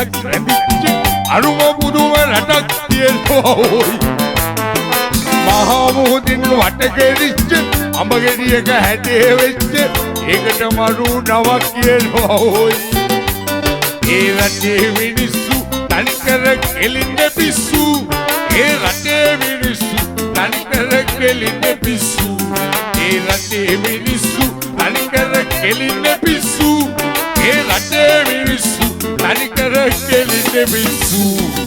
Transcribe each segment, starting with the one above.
පිරිසක් රැඳිච්ච අරුම පුදුම රටක් තියෙනවා ඕයි මහා මුහුදින් වට කෙරිච්ච අඹ ගෙඩියක හැටේ වෙච්ච ඒකට මරු නවක් කියනවා ඕයි ඒ රටේ මිනිස්සු තනිකර කෙලින්න පිස්සු ඒ රටේ මිනිස්සු තනිකර කෙලින්න පිස්සු ඒ රටේ මිනිස්සු තනිකර කෙලින්න පිස්සු ඒ රටේ මිනිස්සු තනිකර කෙලින්න පිස්සු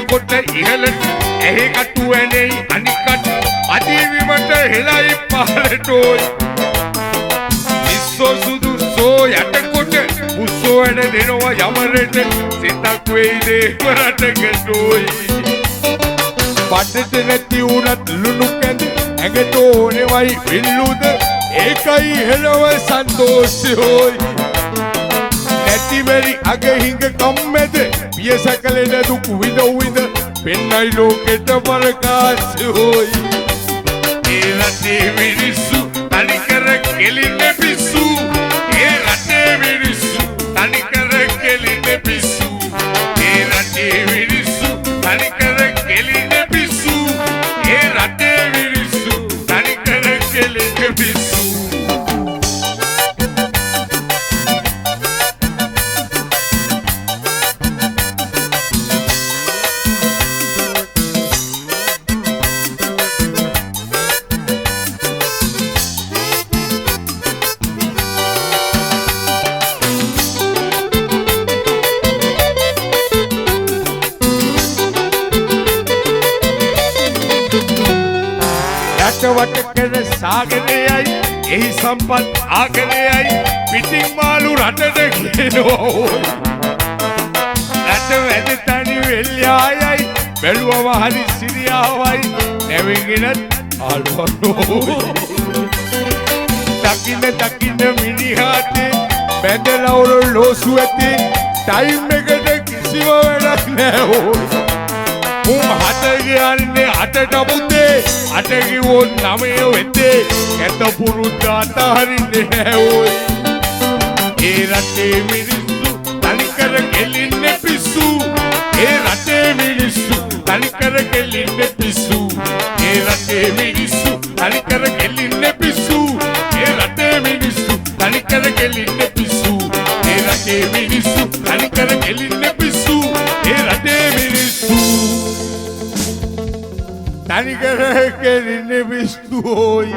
කොට ඉහළට ඇහි කටු ඇනෙයි අනිකට අදීවිමට හෙලයි පහළටෝයි ඉස්සෝ සුදුස්සෝ යටකොට උස්සෝ වැඩ දෙනවා යමරට සිතක් වෙයි දේවරටකටෝයි පඩට නැති වුණත් ලුණු කැඳ ඇඟට ඕනෙවයි විල්ලුද ඒකයි හෙලව සන්තෝෂයෝයි නැතිවැරි අගහිඟ කම්මැද පියසකලෙන දුක් විඳ විඳ පෙන්නයි ලෝකෙට පරකාසයෝයි ඒ රටේ මිනිස්සු තනිකර කෙලින්න පිස්සු ඒ රටේ මිනිස්සු තනිකර කෙලින්න පිස්සු ඒ රටේ මිනිස්සු තනිකර කෙලින්න පිස්සු ඒ රටේ මිනිස්සු තනිකර කෙලින්න පිස්සු වට කර සාගරයයි එහි සම්පත් ආගරයයි පිටින් මාළු රටට කියනවා රට වැද තනි වෙල්යායයි බැලුවම හරි සිරියාවයි නැවෙගෙනත් ආලුවනෝ දකින්න මිනිහාතේ බැඳලා ඔරලෝසු ඇතේ ටයිම් එකට කිසිම වැඩක් නෑ උන් හත කියන්නේ අටට පුතේ අට කිව්වොත් නමය වෙතේ කැත පුරුද්ද අතහරින්නේ නෑ ඕයි ඒ රටේ මිනිස්සු තනිකර කෙලින්න පිස්සු ඒ රටේ මිනිස්සු තනිකර කෙලින්න පිස්සු ඒ රටේ මිනිස්සු තනිකර කෙලින්න පිස්සු ඒ රටේ මිනිස්සු තනිකර කෙලින්න පිස්සු ඒ රටේ මිනිස්සු තනිකර කෙලින්න පිස්සු ඒ රටේ මිනිස්සු තනිකර කෙලින්න පිස්සු ඕයි